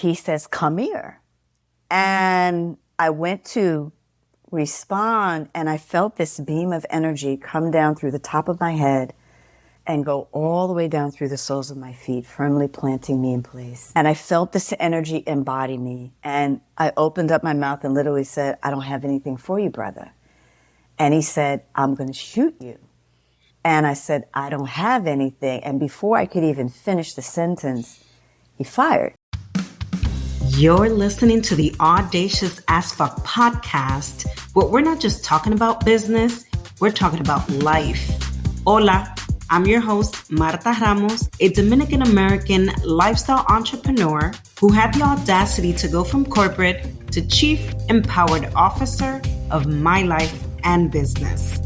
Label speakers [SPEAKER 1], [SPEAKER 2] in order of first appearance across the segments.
[SPEAKER 1] he says, come here. And I went to respond, and I felt this beam of energy come down through the top of my head and go all the way down through the soles of my feet, firmly planting me in place. And I felt this energy embody me. And I opened up my mouth and literally said, I don't have anything for you, brother. And he said, I'm going to shoot you. And I said, I don't have anything. And before I could even finish the sentence, he fired.
[SPEAKER 2] You're listening to the Audacious as Fuck podcast, where we're not just talking about business, we're talking about life. Hola, I'm your host, Marta Ramos, a Dominican-American lifestyle entrepreneur who had the audacity to go from corporate to chief empowered officer of my life and business.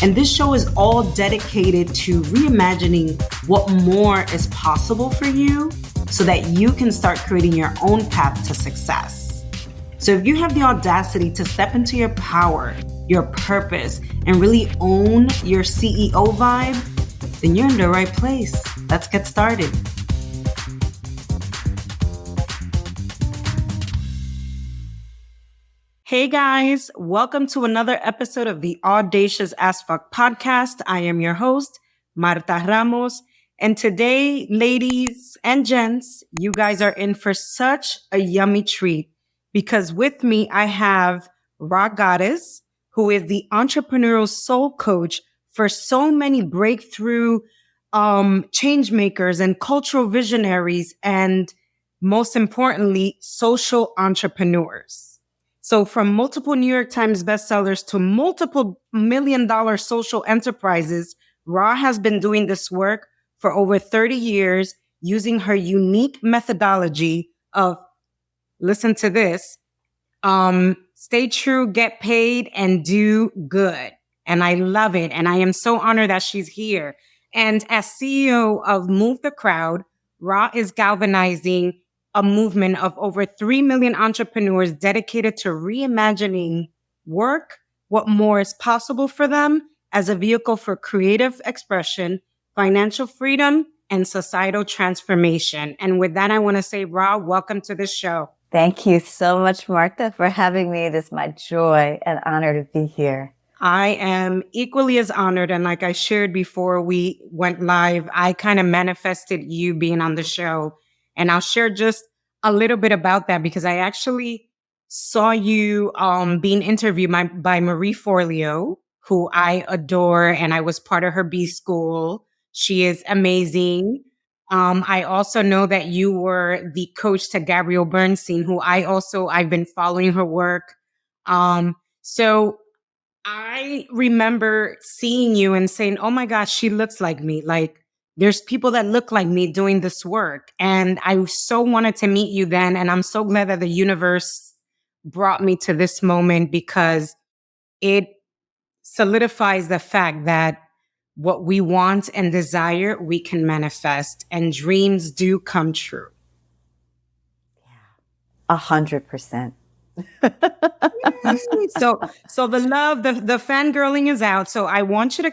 [SPEAKER 2] And this show is all dedicated to reimagining what more is possible for you so that you can start creating your own path to success. So if you have the audacity to step into your power, your purpose, and really own your CEO vibe, then you're in the right place. Let's get started. Hey guys, welcome to another episode of the Audacious as Fuck podcast. I am your host, Marta Ramos. And today, ladies and gents, you guys are in for such a yummy treat because with me, I have Rha Goddess, who is the entrepreneurial soul coach for so many breakthrough changemakers and cultural visionaries, and most importantly, social entrepreneurs. So from multiple New York Times bestsellers to multiple million-dollar social enterprises, Rha has been doing this work for over 30 years using her unique methodology of, listen to this, stay true, get paid, and do good. And I love it. And I am so honored that she's here. And as CEO of Move the Crowd, Rha is galvanizing a movement of over 3 million entrepreneurs dedicated to reimagining work, what more is possible for them as a vehicle for creative expression, financial freedom, and societal transformation. And with that, I want to say, Rha, welcome to the show.
[SPEAKER 1] Thank you so much, Martha, for having me. It is my joy and honor to be here.
[SPEAKER 2] I am equally as honored. And like I shared before we went live, I kind of manifested you being on the show. And I'll share just a little bit about that because I actually saw you being interviewed by Marie Forleo, who I adore, and I was part of her B School. She is amazing. I also know that you were the coach to Gabrielle Bernstein, who I've been following her work. So I remember seeing you and saying, oh my gosh, she looks like me. Like, there's people that look like me doing this work. And I so wanted to meet you then. And I'm so glad that the universe brought me to this moment because it solidifies the fact that what we want and desire, we can manifest, and dreams do come true.
[SPEAKER 1] 100%.
[SPEAKER 2] So the love, the fangirling is out. So I want you to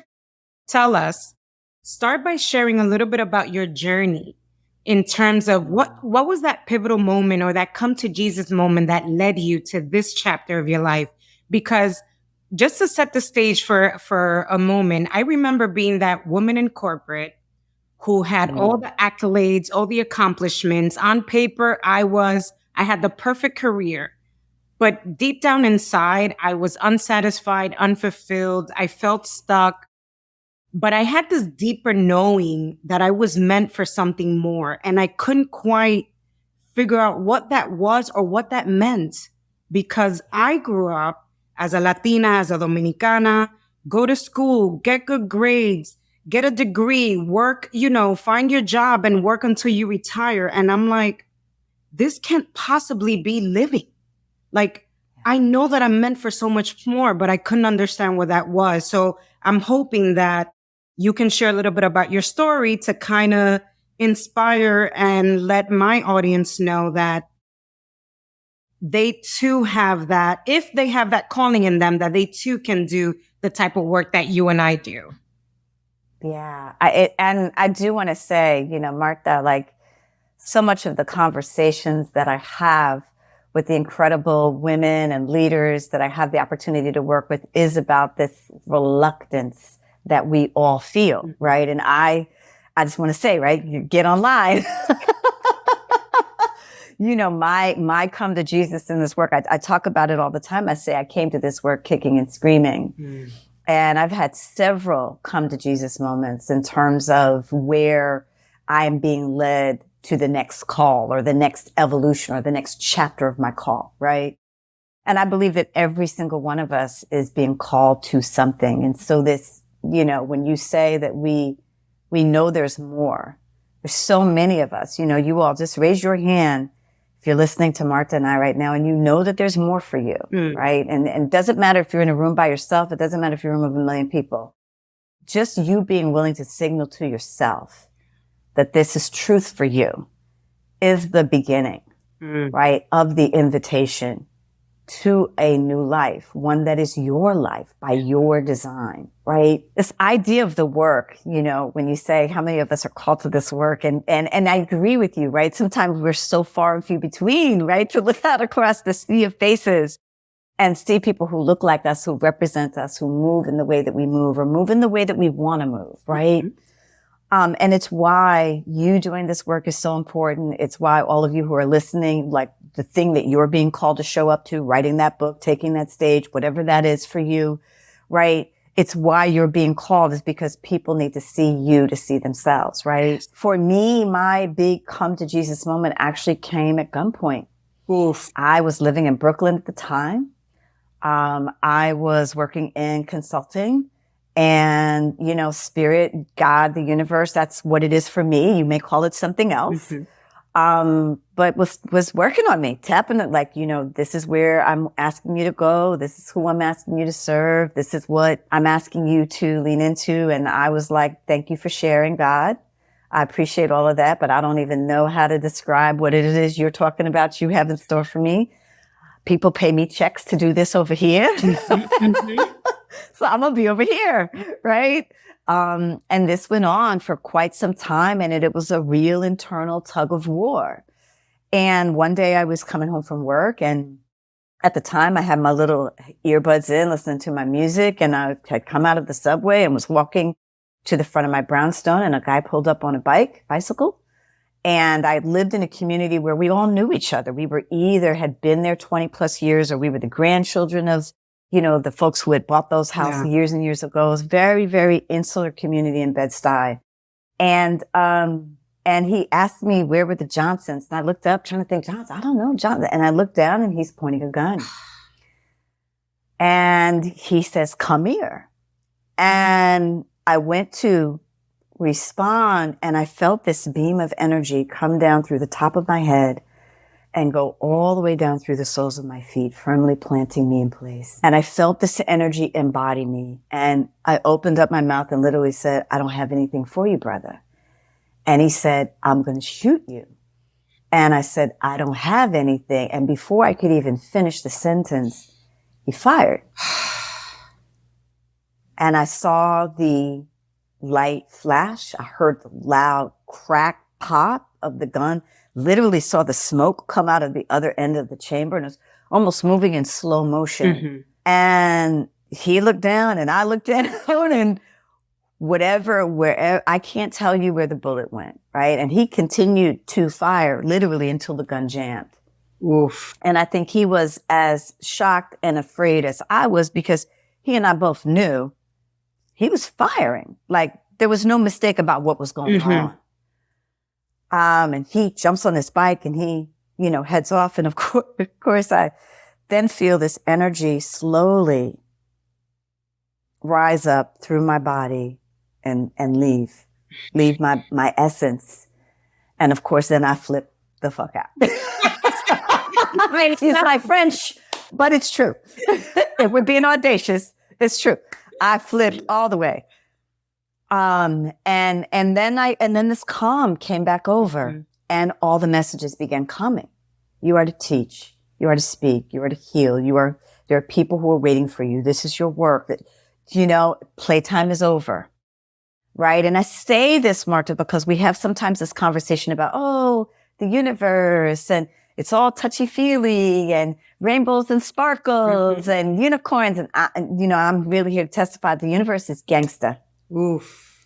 [SPEAKER 2] tell us, start by sharing a little bit about your journey in terms of what was that pivotal moment or that come to Jesus moment that led you to this chapter of your life? Because just to set the stage for a moment, I remember being that woman in corporate who had all the accolades, all the accomplishments. On paper, I had the perfect career. But deep down inside, I was unsatisfied, unfulfilled. I felt stuck. But I had this deeper knowing that I was meant for something more. And I couldn't quite figure out what that was or what that meant because I grew up as a Latina, as a Dominicana, go to school, get good grades, get a degree, work, find your job and work until you retire. And I'm like, this can't possibly be living. Like, I know that I'm meant for so much more, but I couldn't understand what that was. So I'm hoping that you can share a little bit about your story to kind of inspire and let my audience know that they too have that, if they have that calling in them, that they too can do the type of work that you and I do.
[SPEAKER 1] Yeah. And I do want to say, Martha, like so much of the conversations that I have with the incredible women and leaders that I have the opportunity to work with is about this reluctance that we all feel, right? And I just want to say, right, you get online. You know, my come to Jesus in this work, I talk about it all the time. I say I came to this work kicking and screaming. And I've had several come to Jesus moments in terms of where I am being led to the next call or the next evolution or the next chapter of my call, right? And I believe that every single one of us is being called to something. And so this, you know, when you say that we know there's more, there's so many of us, you know, you all just raise your hand if you're listening to Martha and I right now and you know that there's more for you, right? And it doesn't matter if you're in a room by yourself. It doesn't matter if you're in a room of a million people. Just you being willing to signal to yourself that this is truth for you is the beginning, right, of the invitation to a new life, one that is your life by your design, right? This idea of the work, you know, when you say how many of us are called to this work, and I agree with you, right? Sometimes we're so far and few between, right? To look out across the sea of faces and see people who look like us, who represent us, who move in the way that we move or move in the way that we want to move, right? And it's why you doing this work is so important. It's why all of you who are listening, like the thing that you're being called to show up to, writing that book, taking that stage, whatever that is for you, right? It's why you're being called is because people need to see you to see themselves, right? For me, my big come to Jesus moment actually came at gunpoint.
[SPEAKER 2] Oof.
[SPEAKER 1] I was living in Brooklyn at the time. I was working in consulting. And, you know, spirit, God, the universe, that's what it is for me. You may call it something else. But was working on me, tapping it like, you know, this is where I'm asking you to go. This is who I'm asking you to serve. This is what I'm asking you to lean into. And I was like, thank you for sharing, God. I appreciate all of that, but I don't even know how to describe what it is you're talking about you have in store for me. People pay me checks to do this over here. So I'm going to be over here, right? And this went on for quite some time, and it was a real internal tug of war. And one day I was coming home from work, and at the time I had my little earbuds in, listening to my music, and I had come out of the subway and was walking to the front of my brownstone, and a guy pulled up on a bicycle. And I lived in a community where we all knew each other. We were either had been there 20 plus years, or we were the grandchildren of, you know, the folks who had bought those houses years and years ago. It was very, very insular community in Bed-Stuy. And he asked me, where were the Johnsons? And I looked up trying to think, Johnson, I don't know, Johnson. And I looked down and he's pointing a gun. And he says, come here. And I went to respond, and I felt this beam of energy come down through the top of my head and go all the way down through the soles of my feet, firmly planting me in place. And I felt this energy embody me. And I opened up my mouth and literally said, I don't have anything for you, brother. And he said, I'm going to shoot you. And I said, I don't have anything. And before I could even finish the sentence, he fired. And I saw the light flash. I heard the loud crack pop of the gun. Literally saw the smoke come out of the other end of the chamber, and it was almost moving in slow motion. And he looked down and I looked down, and wherever, I can't tell you where the bullet went, right? And he continued to fire literally until the gun jammed.
[SPEAKER 2] Oof.
[SPEAKER 1] And I think he was as shocked and afraid as I was, because he and I both knew he was firing. Like, there was no mistake about what was going on. And he jumps on his bike and he, you know, heads off. And of course, I then feel this energy slowly rise up through my body and leave my essence. And of course, then I flip the fuck out. Excuse my French, but it's true. If we're being audacious, it's true. I flipped all the way. And then this calm came back over, and all the messages began coming. You are to teach. You are to speak. You are to heal. There are people who are waiting for you. This is your work. That, you know, playtime is over. Right. And I say this, Martha, because we have sometimes this conversation about, oh, the universe, and it's all touchy-feely and rainbows and sparkles and unicorns. And, I'm really here to testify the universe is gangster.
[SPEAKER 2] Oof.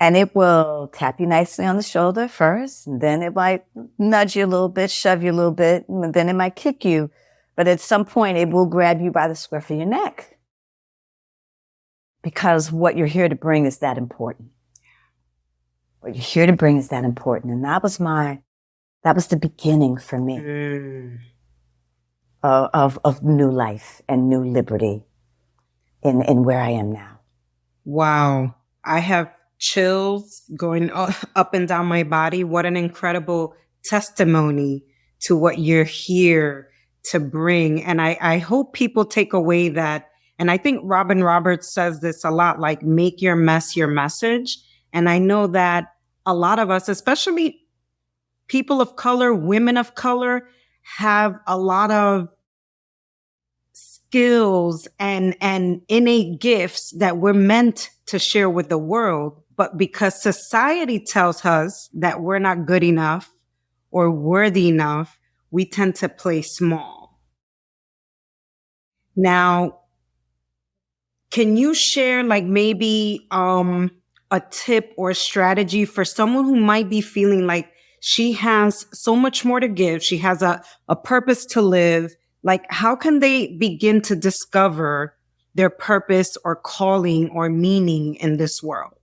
[SPEAKER 1] And it will tap you nicely on the shoulder first, and then it might nudge you a little bit, shove you a little bit, and then it might kick you. But at some point, it will grab you by the scruff of your neck. Because what you're here to bring is that important. What you're here to bring is that important. And that was the beginning for me of new life and new liberty in where I am now.
[SPEAKER 2] Wow. I have chills going up and down my body. What an incredible testimony to what you're here to bring. And I hope people take away that. And I think Robin Roberts says this a lot, like, make your mess your message. And I know that a lot of us, especially people of color, women of color, have a lot of skills and innate gifts that we're meant to share with the world. But because society tells us that we're not good enough or worthy enough, we tend to play small. Now, can you share like maybe a tip or a strategy for someone who might be feeling like she has so much more to give, she has a purpose to live? Like, how can they begin to discover their purpose or calling or meaning in this world?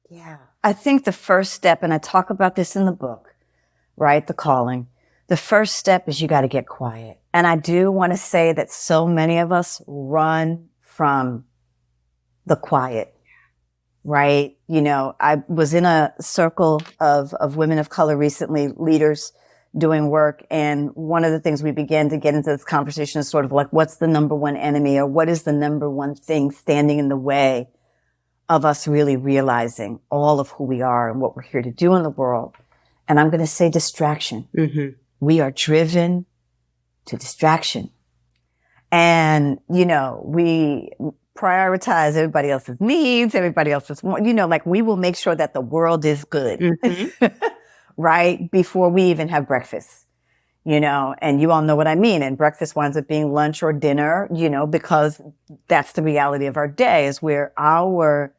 [SPEAKER 1] Yeah. I think the first step, and I talk about this in the book, right? The calling. The first step is you got to get quiet. And I do want to say that so many of us run from the quiet, right? I was in a circle of women of color recently, leaders doing work. And one of the things we began to get into this conversation is sort of like, what's the number one enemy, or what is the number one thing standing in the way of us really realizing all of who we are and what we're here to do in the world? And I'm going to say distraction. Mm-hmm. We are driven to distraction. And, we prioritize everybody else's needs, everybody else's, like we will make sure that the world is good, mm-hmm. right? Before we even have breakfast, and you all know what I mean. And breakfast winds up being lunch or dinner, because that's the reality of our day, is where our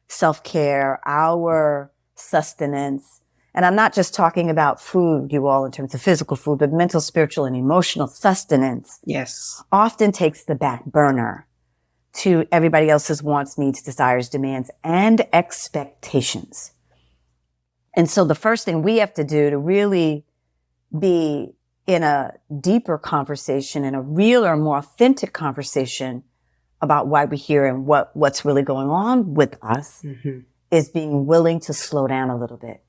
[SPEAKER 1] self-care, our sustenance, and I'm not just talking about food, you all, in terms of physical food, but mental, spiritual, and emotional sustenance.
[SPEAKER 2] Yes.
[SPEAKER 1] Often takes the back burner to everybody else's wants, needs, desires, demands, and expectations. And so the first thing we have to do to really be in a deeper conversation, in a realer, more authentic conversation about why we're here and what's really going on with us, mm-hmm. is being willing to slow down a little bit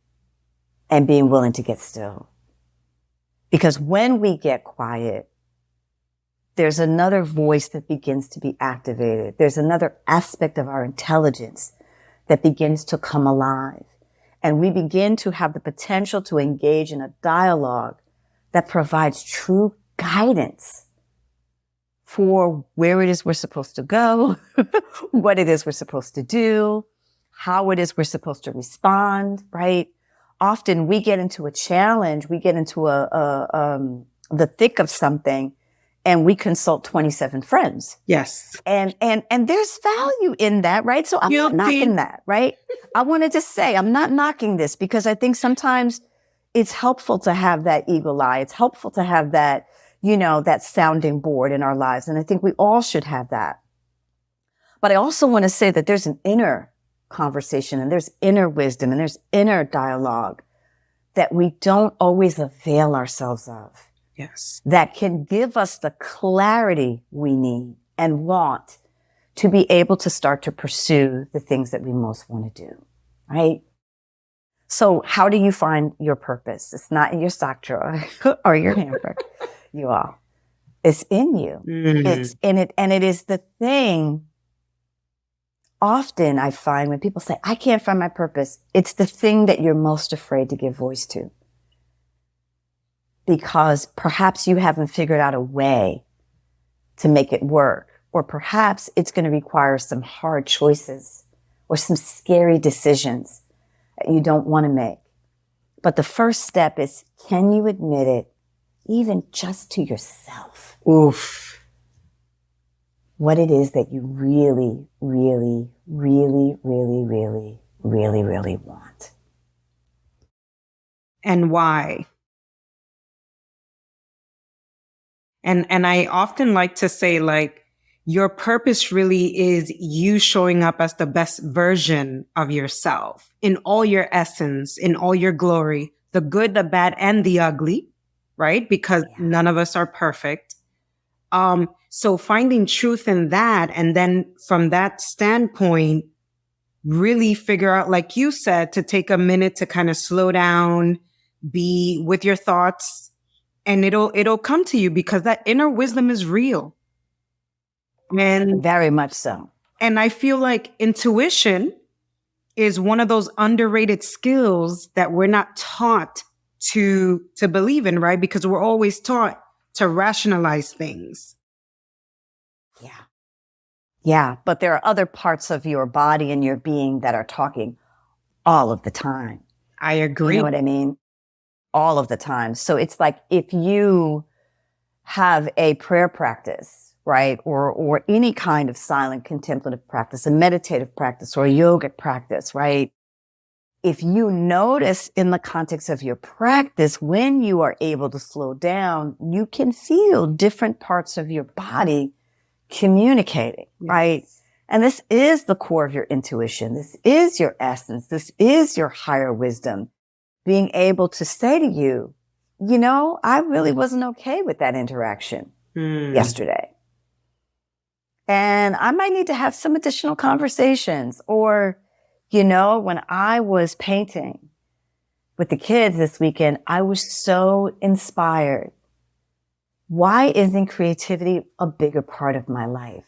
[SPEAKER 1] and being willing to get still. Because when we get quiet, there's another voice that begins to be activated. There's another aspect of our intelligence that begins to come alive. And we begin to have the potential to engage in a dialogue that provides true guidance for where it is we're supposed to go, what it is we're supposed to do, how it is we're supposed to respond, right? Often we get into a challenge, we get into the thick of something, and we consult 27 friends.
[SPEAKER 2] Yes.
[SPEAKER 1] And there's value in that, right? So I'm not knocking that, right? I want to just say I'm not knocking this, because I think sometimes it's helpful to have that eagle eye. It's helpful to have that, that sounding board in our lives. And I think we all should have that. But I also want to say that there's an inner conversation, and there's inner wisdom, and there's inner dialogue that we don't always avail ourselves of.
[SPEAKER 2] Yes.
[SPEAKER 1] That can give us the clarity we need and want to be able to start to pursue the things that we most want to do, right? So how do you find your purpose? It's not in your sock drawer or your hamper, you all. It's in you. Mm-hmm. It's in it. And it is the thing. Often I find when people say, I can't find my purpose, it's the thing that you're most afraid to give voice to. Because perhaps you haven't figured out a way to make it work. Or perhaps it's going to require some hard choices or some scary decisions that you don't want to make. But the first step is, can you admit it, even just to yourself?
[SPEAKER 2] Oof.
[SPEAKER 1] What it is that you really, really, really, really, really, really, really want.
[SPEAKER 2] And why? And I often like to say, like, your purpose really is you showing up as the best version of yourself in all your essence, in all your glory, the good, the bad, and the ugly, right? Because none of us are perfect. So finding truth in that, and then from that standpoint, really figure out, like you said, to take a minute to kind of slow down, be with your thoughts, and it'll come to you, because that inner wisdom is real. And
[SPEAKER 1] Very much so.
[SPEAKER 2] and I feel like intuition is one of those underrated skills that we're not taught to believe in, right? Because we're always taught to rationalize things.
[SPEAKER 1] Yeah. Yeah. But there are other parts of your body and your being that are talking all of the time.
[SPEAKER 2] I agree.
[SPEAKER 1] You know what I mean? All of the time. So it's like, if you have a prayer practice, right? Or any kind of silent contemplative practice, a meditative practice or a yogic practice, right? If you notice in the context of your practice, when you are able to slow down, you can feel different parts of your body communicating, right? And this is the core of your intuition. This is your essence. This is your higher wisdom being able to say to you, you know, I really wasn't okay with that interaction yesterday. And I might need to have some additional conversations. Or, you know, when I was painting with the kids this weekend, I was so inspired. Why isn't creativity a bigger part of my life?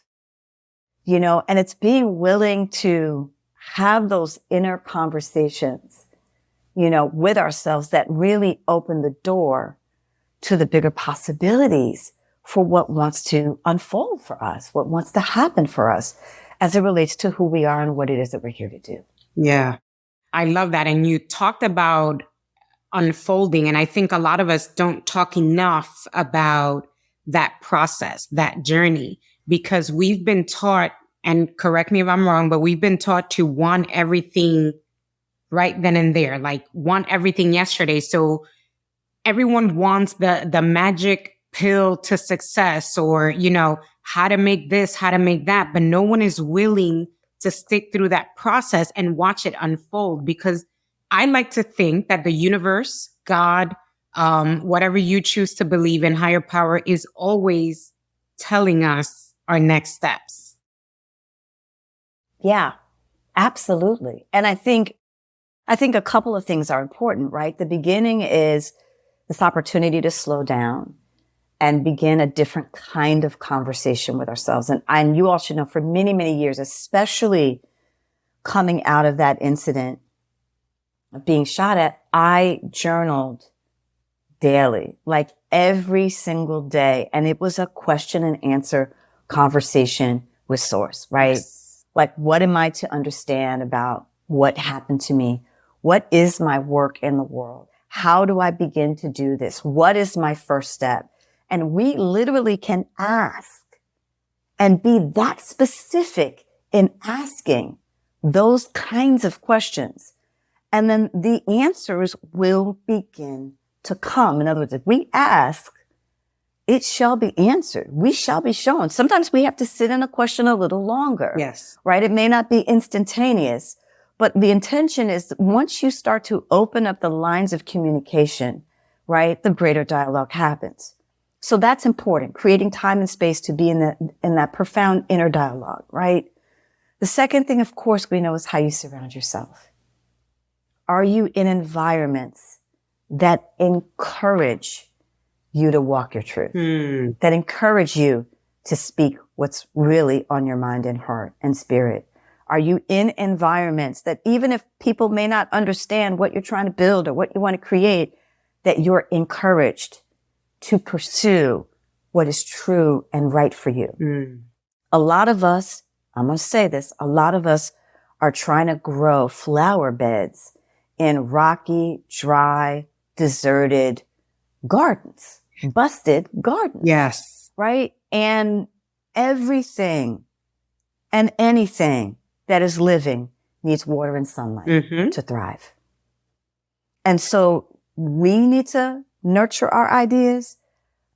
[SPEAKER 1] You know, and it's being willing to have those inner conversations, you know, with ourselves that really open the door to the bigger possibilities for what wants to unfold for us, what wants to happen for us as it relates to who we are and what it is that we're here to do.
[SPEAKER 2] Yeah. I love that. And you talked about unfolding. And I think a lot of us don't talk enough about that process, that journey, because we've been taught, and correct me if I'm wrong, but we've been taught to want everything right then and there, like want everything yesterday. So everyone wants the magic pill to success, or, you know, how to make this, how to make that, but no one is willing to stick through that process and watch it unfold. Because I like to think that the universe, God, whatever you choose to believe in, higher power, is always telling us our next steps.
[SPEAKER 1] Yeah, absolutely. And I think a couple of things are important, right? The beginning is this opportunity to slow down and begin a different kind of conversation with ourselves. And you all should know, for many, many years, especially coming out of that incident of being shot at, I journaled daily, like every single day. And it was a question and answer conversation with source, right? Yes. Like, what am I to understand about what happened to me? What is my work in the world? How do I begin to do this? What is my first step? And we literally can ask and be that specific in asking those kinds of questions. And then the answers will begin to come. In other words, if we ask, it shall be answered. We shall be shown. Sometimes we have to sit in a question a little longer.
[SPEAKER 2] Yes.
[SPEAKER 1] Right? It may not be instantaneous, but the intention is that once you start to open up the lines of communication, right, the greater dialogue happens. So that's important, creating time and space to be in that profound inner dialogue, right? The second thing, of course, we know is how you surround yourself. Are you in environments that encourage you to walk your truth, that encourage you to speak what's really on your mind and heart and spirit? Are you in environments that, even if people may not understand what you're trying to build or what you want to create, that you're encouraged to pursue what is true and right for you? A lot of us, I'm going to say this, a lot of us are trying to grow flower beds in rocky, dry, deserted gardens, busted gardens.
[SPEAKER 2] Yes.
[SPEAKER 1] Right? And everything and anything that is living needs water and sunlight to thrive. And so we need to nurture our ideas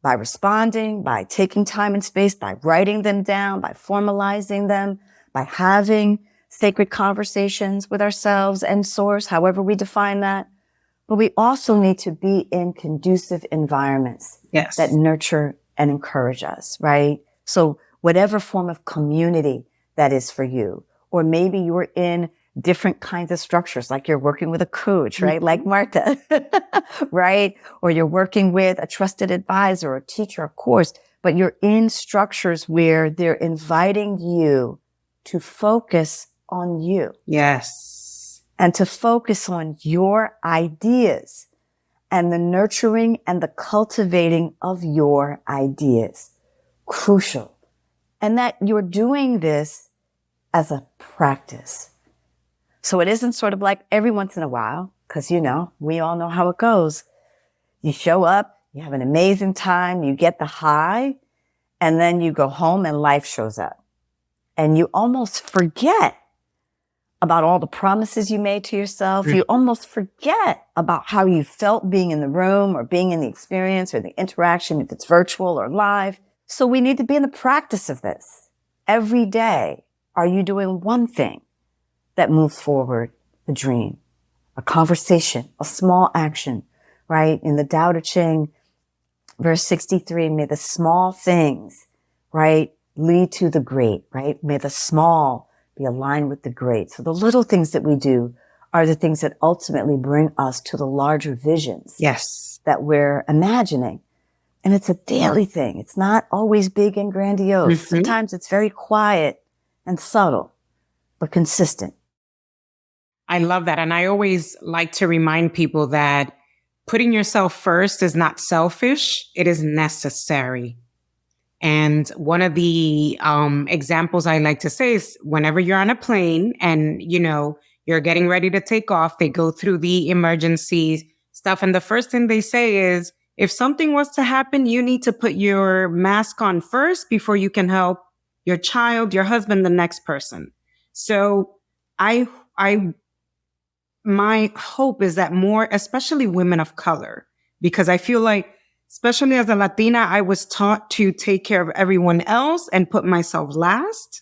[SPEAKER 1] by responding, by taking time and space, by writing them down, by formalizing them, by having sacred conversations with ourselves and source, however we define that. But we also need to be in conducive environments that nurture and encourage us, right? So whatever form of community that is for you, or maybe you're in different kinds of structures, like you're working with a coach, right? Like Martha, right? Or you're working with a trusted advisor or teacher, of course, but you're in structures where they're inviting you to focus on you.
[SPEAKER 2] Yes.
[SPEAKER 1] And to focus on your ideas and the nurturing and the cultivating of your ideas. Crucial. And that you're doing this as a practice. So it isn't sort of like every once in a while, because, we all know how it goes. You show up, you have an amazing time, you get the high, and then you go home and life shows up. And you almost forget about all the promises you made to yourself. You almost forget about how you felt being in the room or being in the experience or the interaction, if it's virtual or live. So we need to be in the practice of this. Every day, are you doing one thing that moves forward the dream, a conversation, a small action, right? In the Tao Te Ching, verse 63, may the small things, right, lead to the great, right? May the small be aligned with the great. So the little things that we do are the things that ultimately bring us to the larger visions that we're imagining. And it's a daily thing. It's not always big and grandiose. Sometimes it's very quiet and subtle, but consistent.
[SPEAKER 2] I love that. And I always like to remind people that putting yourself first is not selfish. It is necessary. And one of the examples I like to say is whenever you're on a plane and, you're getting ready to take off, they go through the emergency stuff. And the first thing they say is, if something was to happen, you need to put your mask on first before you can help your child, your husband, the next person. So my hope is that more, especially women of color, because I feel like, especially as a Latina, I was taught to take care of everyone else and put myself last.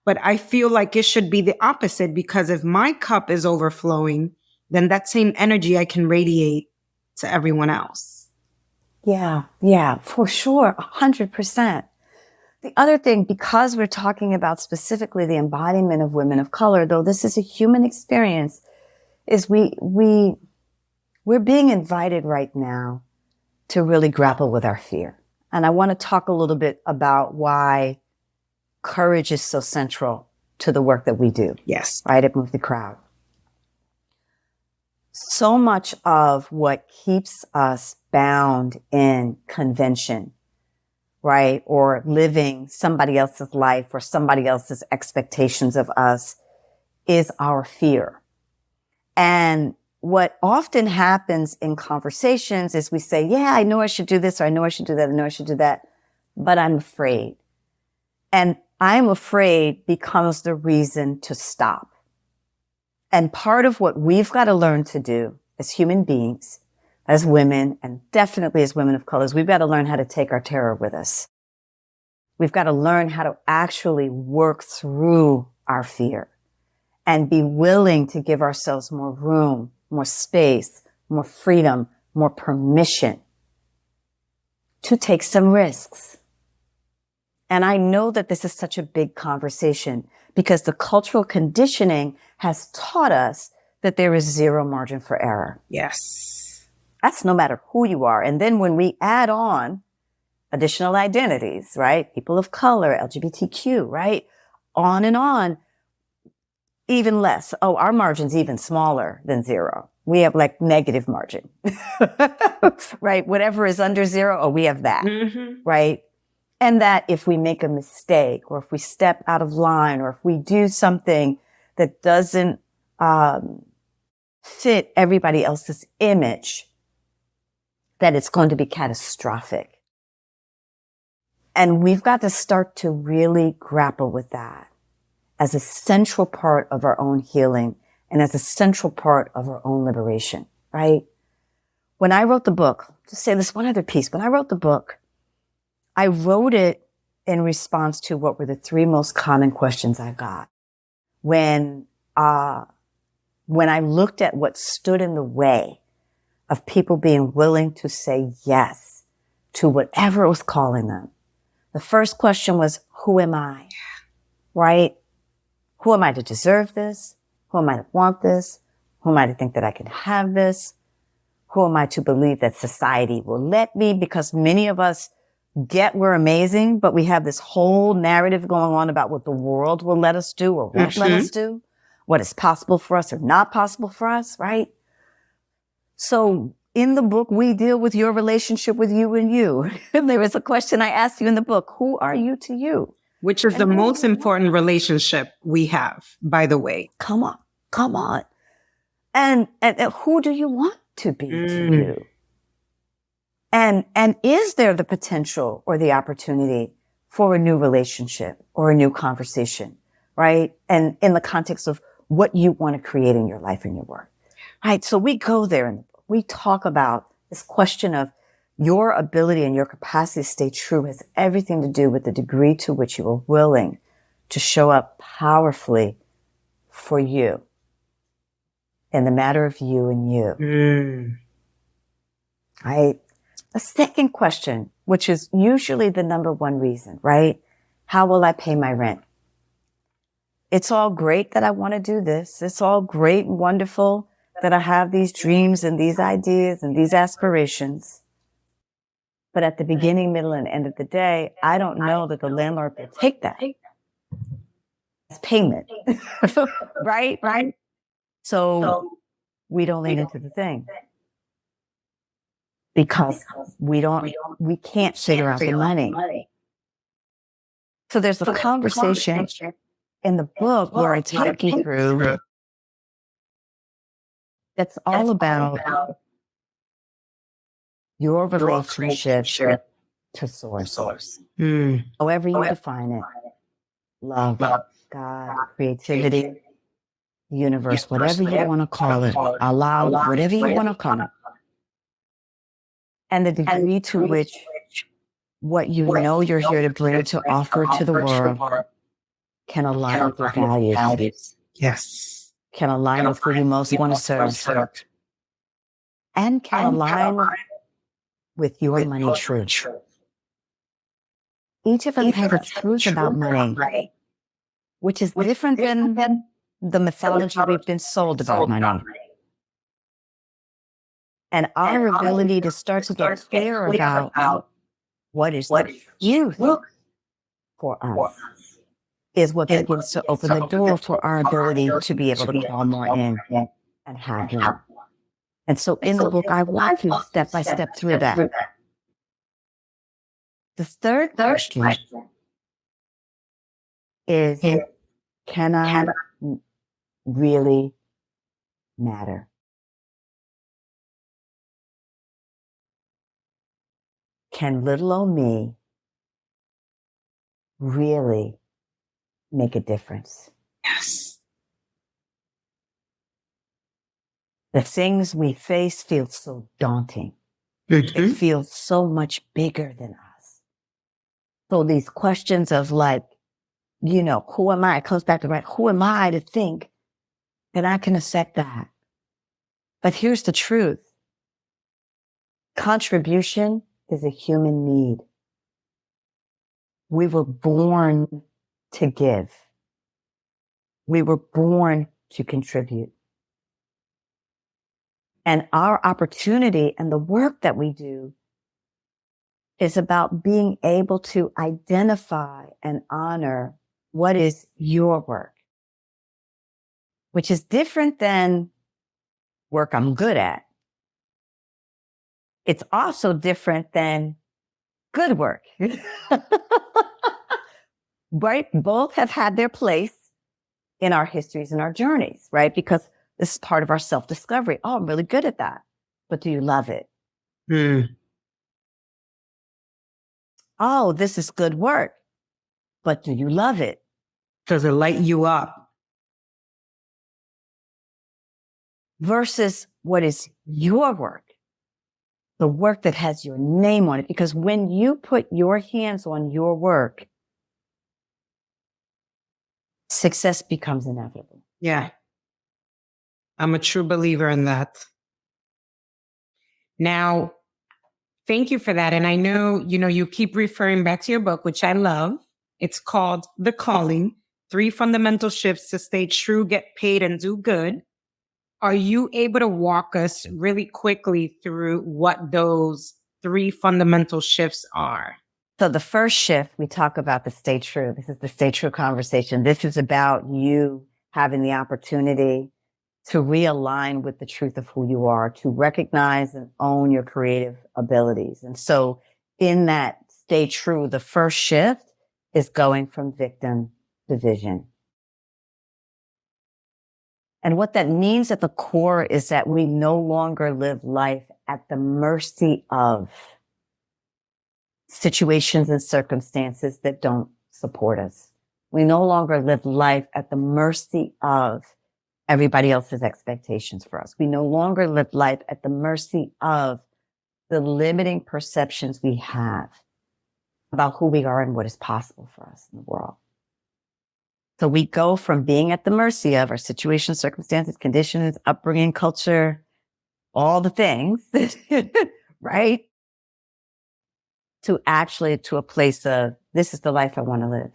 [SPEAKER 2] But I feel like it should be the opposite, because if my cup is overflowing, then that same energy I can radiate to everyone else.
[SPEAKER 1] Yeah, for sure. 100%. The other thing, because we're talking about specifically the embodiment of women of color, though this is a human experience, is we're being invited right now to really grapple with our fear. And I want to talk a little bit about why courage is so central to the work that we do.
[SPEAKER 2] Yes.
[SPEAKER 1] Right? At Move the Crowd. So much of what keeps us bound in convention, right? Or living somebody else's life or somebody else's expectations of us is our fear. And what often happens in conversations is we say, yeah, I know I should do this, or I know I should do that, I know I should do that, but I'm afraid. And I'm afraid becomes the reason to stop. And part of what we've got to learn to do as human beings, as women, and definitely as women of color, is we've got to learn how to take our terror with us. We've got to learn how to actually work through our fear and be willing to give ourselves more room, more space, more freedom, more permission to take some risks. And I know that this is such a big conversation because the cultural conditioning has taught us that there is zero margin for error.
[SPEAKER 2] Yes.
[SPEAKER 1] That's no matter who you are. And then when we add on additional identities, right? People of color, LGBTQ, right? On and on. Even less. Oh, our margin's even smaller than zero. We have like negative margin, right? Whatever is under zero, oh, we have that, right? And that if we make a mistake or if we step out of line or if we do something that doesn't fit everybody else's image, that it's going to be catastrophic. And we've got to start to really grapple with that as a central part of our own healing and as a central part of our own liberation, right? When I wrote the book, just say this one other piece. When I wrote the book, I wrote it in response to what were the three most common questions I got. When I looked at what stood in the way of people being willing to say yes to whatever was calling them, the first question was, who am I? Right? Who am I to deserve this? Who am I to want this? Who am I to think that I can have this? Who am I to believe that society will let me? Because many of us get we're amazing, but we have this whole narrative going on about what the world will let us do or won't let us do, what is possible for us or not possible for us, right? So in the book, we deal with your relationship with you and you. And there is a question I asked you in the book, who are you to you?
[SPEAKER 2] Which is the most important relationship we have, by the way.
[SPEAKER 1] Come on. And who do you want to be to you? And is there the potential or the opportunity for a new relationship or a new conversation, right? And in the context of what you want to create in your life and your work, right? So we go there and we talk about this question of your ability and your capacity to stay true has everything to do with the degree to which you are willing to show up powerfully for you in the matter of you and you. Right? A second question, which is usually the number one reason, right? How will I pay my rent? It's all great that I want to do this. It's all great and wonderful that I have these dreams and these ideas and these aspirations. But at the beginning, middle, and end of the day, I don't know that the landlord will take that as payment. Right? So we don't lean into the thing because we can't figure out the money. So there's a conversation in the book where I take you through that's all about your relationship to source. However you define it. Love, God, creativity, universe, whatever you want to call it. Allah, whatever you want to call it. And the degree to which what you know you're here to bring to offer to the world can align with your values.
[SPEAKER 2] Yes.
[SPEAKER 1] Can align with who you most want to serve. And can align with your money truth. Each of us has a truth about money, which is different than the mythology we've been sold about money. And our ability to start to get clear about what is the truth for us is what begins to open the door for our ability to be able to call more in and have more. And so in the book, I walk you step by step through that. The third question is, can I really matter? Can little old me really make a difference?
[SPEAKER 2] Yes.
[SPEAKER 1] The things we face feel so daunting. It feels so much bigger than us. So these questions of like, who am I? It comes back to right. Who am I to think that I can affect that? But here's the truth. Contribution is a human need. We were born to give. We were born to contribute. And our opportunity and the work that we do is about being able to identify and honor what is your work, which is different than work I'm good at. It's also different than good work. Right? Both have had their place in our histories and our journeys, right? Because This is part of our self-discovery. Oh, I'm really good at that. But do you love it? Oh, this is good work. But do you love it?
[SPEAKER 2] Does it light you up?
[SPEAKER 1] Versus what is your work, the work that has your name on it. Because when you put your hands on your work, success becomes inevitable.
[SPEAKER 2] Yeah. I'm a true believer in that. Now, thank you for that. And I know, you keep referring back to your book, which I love. It's called The Calling, 3 Fundamental Shifts to Stay True, Get Paid, and Do Good. Are you able to walk us really quickly through what those 3 fundamental shifts are?
[SPEAKER 1] So the first shift, we talk about the stay true. This is the stay true conversation. This is about you having the opportunity to realign with the truth of who you are, to recognize and own your creative abilities. And so in that stay true, the first shift is going from victim to vision. And what that means at the core is that we no longer live life at the mercy of situations and circumstances that don't support us. We no longer live life at the mercy of everybody else's expectations for us. We no longer live life at the mercy of the limiting perceptions we have about who we are and what is possible for us in the world. So we go from being at the mercy of our situations, circumstances, conditions, upbringing, culture, all the things, right? To actually to a place of, this is the life I want to live.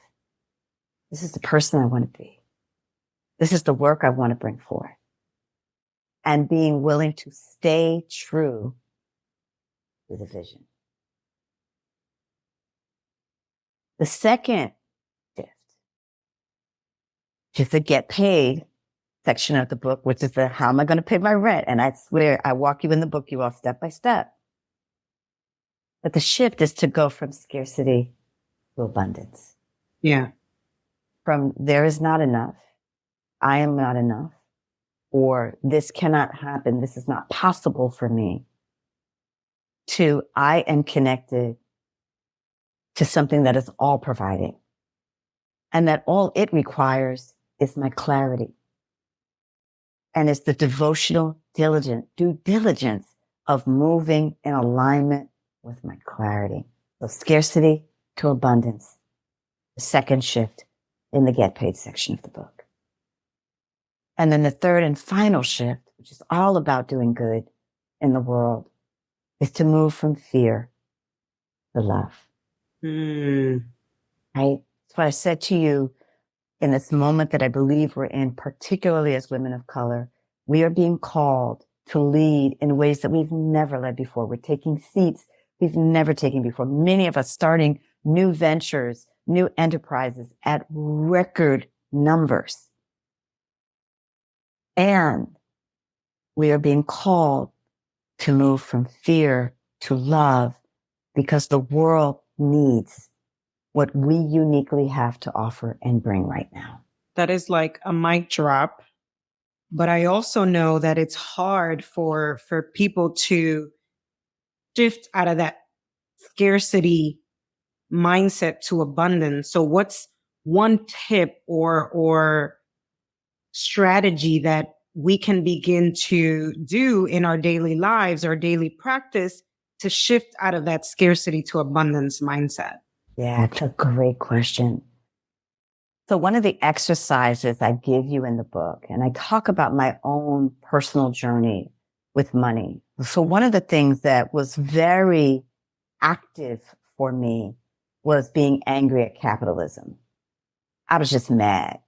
[SPEAKER 1] This is the person I want to be. This is the work I want to bring forth. And being willing to stay true to the vision. The second shift, which is the get paid section of the book, which is the how am I going to pay my rent? And I swear I walk you in the book, you all step by step. But the shift is to go from scarcity to abundance.
[SPEAKER 2] Yeah.
[SPEAKER 1] From there is not enough, I am not enough, or this cannot happen, this is not possible for me, to I am connected to something that is all providing. And that all it requires is my clarity. And it's the devotional due diligence of moving in alignment with my clarity. So scarcity to abundance. The second shift in the get paid section of the book. And then the third and final shift, which is all about doing good in the world, is to move from fear to love. Right? That's what I said to you in this moment that I believe we're in, particularly as women of color. We are being called to lead in ways that we've never led before. We're taking seats we've never taken before. Many of us starting new ventures, new enterprises at record numbers. And we are being called to move from fear to love because the world needs what we uniquely have to offer and bring right now.
[SPEAKER 2] That is like a mic drop. But I also know that it's hard for people to shift out of that scarcity mindset to abundance. So what's one tip or strategy that we can begin to do in our daily lives or daily practice to shift out of that scarcity to abundance mindset?
[SPEAKER 1] Yeah, it's a great question. So one of the exercises I give you in the book, and I talk about my own personal journey with money. So one of the things that was very active for me was being angry at capitalism. I was just mad,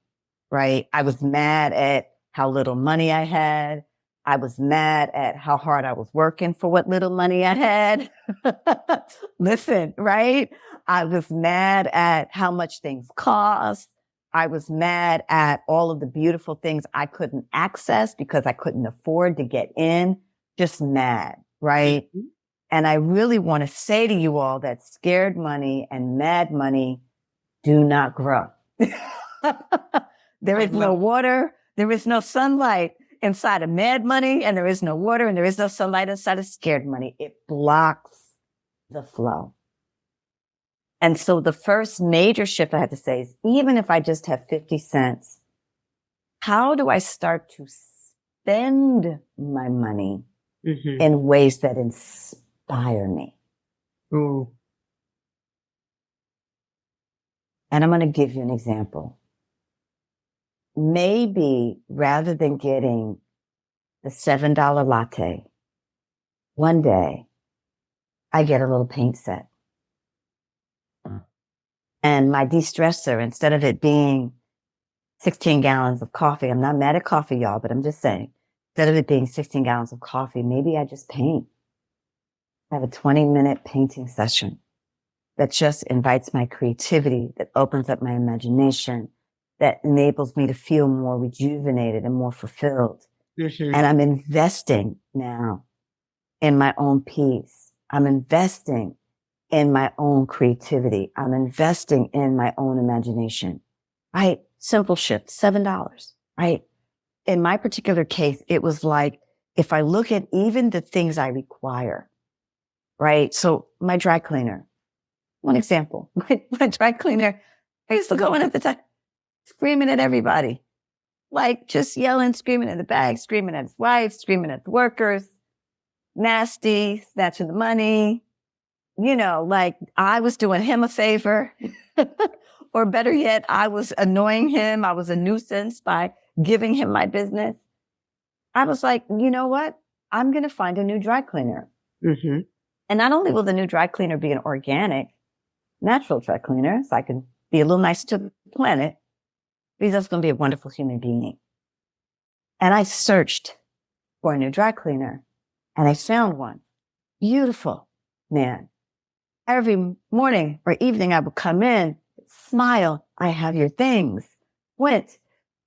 [SPEAKER 1] right? I was mad at how little money I had. I was mad at how hard I was working for what little money I had. Listen, right? I was mad at how much things cost. I was mad at all of the beautiful things I couldn't access because I couldn't afford to get in. Just mad, right? Mm-hmm. And I really want to say to you all that scared money and mad money do not grow. There is no water. There is no sunlight inside of mad money, and there is no water, and there is no sunlight inside of scared money. It blocks the flow. And so the first major shift I had to say is, even if I just have 50 cents, how do I start to spend my money in ways that inspire me?
[SPEAKER 2] Ooh.
[SPEAKER 1] And I'm going to give you an example. Maybe rather than getting the $7 latte, one day I get a little paint set. And my de-stressor, instead of it being 16 gallons of coffee, I'm not mad at coffee, y'all, but I'm just saying, instead of it being 16 gallons of coffee, maybe I just paint. I have a 20-minute painting session that just invites my creativity, that opens up my imagination, that enables me to feel more rejuvenated and more fulfilled. And I'm investing now in my own peace. I'm investing in my own creativity. I'm investing in my own imagination, right? Simple shift, $7, right? In my particular case, it was like, if I look at even the things I require, right? So my dry cleaner, one example, my dry cleaner, I used to go in at the time, screaming at everybody, like just yelling, screaming at the bag, screaming at his wife, screaming at the workers, nasty, snatching the money. You know, like I was doing him a favor, or better yet, I was annoying him. I was a nuisance by giving him my business. I was like, you know what? I'm going to find a new dry cleaner. And not only will the new dry cleaner be an organic, natural dry cleaner, so I can be a little nice to the planet, but he's also going to be a wonderful human being. And I searched for a new dry cleaner, and I found one. Beautiful man. Every morning or evening, I would come in, smile, I have your things. Went.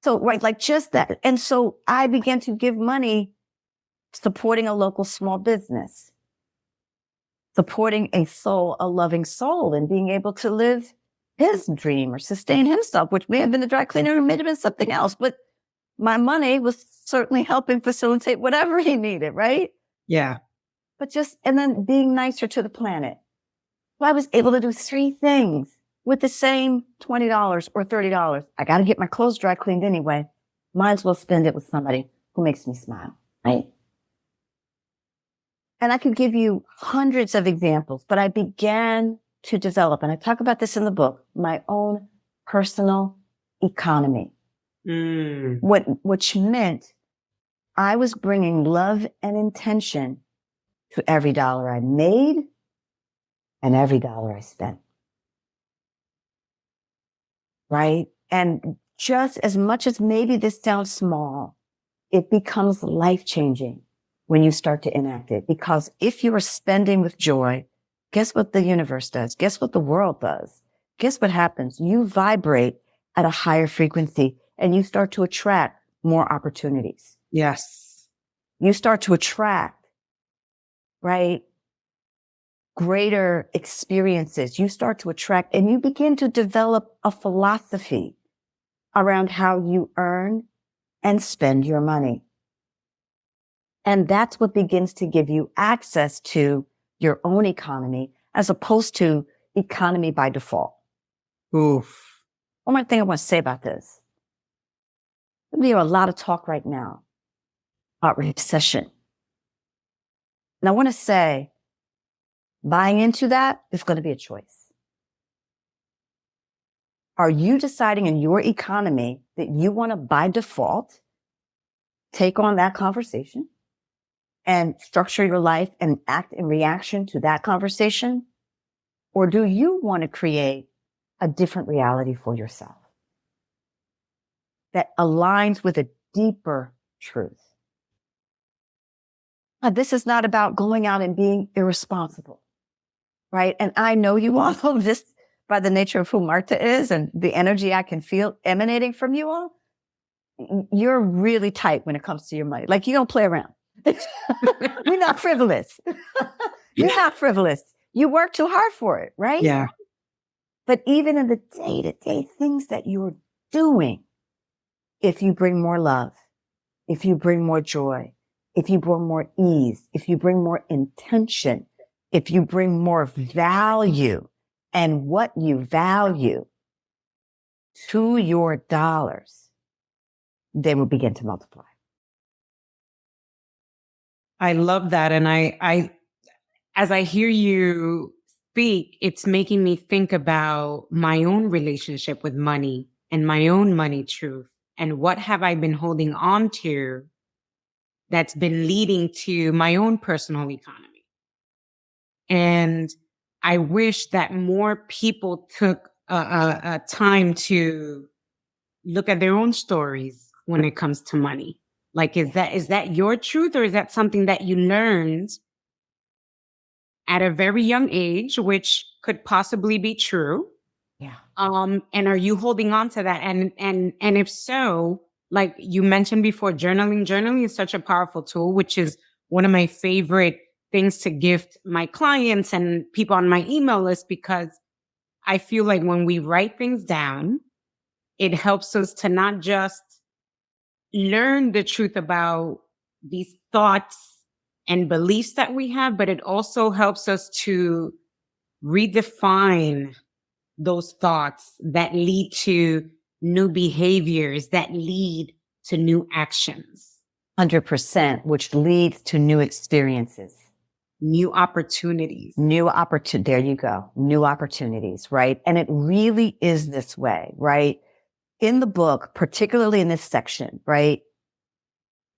[SPEAKER 1] So, right, like just that. And so I began to give money supporting a local small business, supporting a soul, a loving soul, and being able to live his dream or sustain himself, which may have been the dry cleaner or may have been something else. But my money was certainly helping facilitate whatever he needed, right?
[SPEAKER 2] Yeah.
[SPEAKER 1] But just, and then being nicer to the planet. So I was able to do 3 things with the same $20 or $30. I got to get my clothes dry cleaned anyway. Might as well spend it with somebody who makes me smile, right? And I could give you hundreds of examples, but I began to develop, and I talk about this in the book, my own personal economy, which meant I was bringing love and intention to every dollar I made and every dollar I spent. Right? And just as much as maybe this sounds small, it becomes life-changing when you start to enact it. Because if you are spending with joy, guess what the universe does? Guess what the world does? Guess what happens? You vibrate at a higher frequency and you start to attract more opportunities.
[SPEAKER 2] Yes.
[SPEAKER 1] You start to attract, right, greater experiences. You start to attract, and you begin to develop a philosophy around how you earn and spend your money. And that's what begins to give you access to your own economy as opposed to economy by default.
[SPEAKER 2] Oof.
[SPEAKER 1] One more thing I want to say about this. We hear a lot of talk right now about recession. And I want to say, buying into that is going to be a choice. Are you deciding in your economy that you want to, by default, take on that conversation and structure your life and act in reaction to that conversation? Or do you want to create a different reality for yourself that aligns with a deeper truth? Now, this is not about going out and being irresponsible, right? And I know you all know this by the nature of who Martha is and the energy I can feel emanating from you all. You're really tight when it comes to your money. Like, you don't play around. You're not frivolous. You're not frivolous. You work too hard for it, right?
[SPEAKER 2] Yeah.
[SPEAKER 1] But even in the day-to-day things that you're doing, if you bring more love, if you bring more joy, if you bring more ease, if you bring more intention, if you bring more value and what you value to your dollars, they will begin to multiply.
[SPEAKER 2] I love that. And as I hear you speak, it's making me think about my own relationship with money and my own money truth. And what have I been holding on to that's been leading to my own personal economy? And I wish that more people took a time to look at their own stories when it comes to money. Like, is that your truth, or is that something that you learned at a very young age, which could possibly be true?
[SPEAKER 1] Yeah.
[SPEAKER 2] And are you holding on to that? And if so, like you mentioned before, journaling is such a powerful tool, which is one of my favorite things to gift my clients and people on my email list, because I feel like when we write things down, it helps us to not just learn the truth about these thoughts and beliefs that we have, but it also helps us to redefine those thoughts that lead to new behaviors, that lead to new actions.
[SPEAKER 1] 100%, which leads to new experiences.
[SPEAKER 2] New opportunities.
[SPEAKER 1] There you go. New opportunities, right? And it really is this way, right? In the book, particularly in this section, right?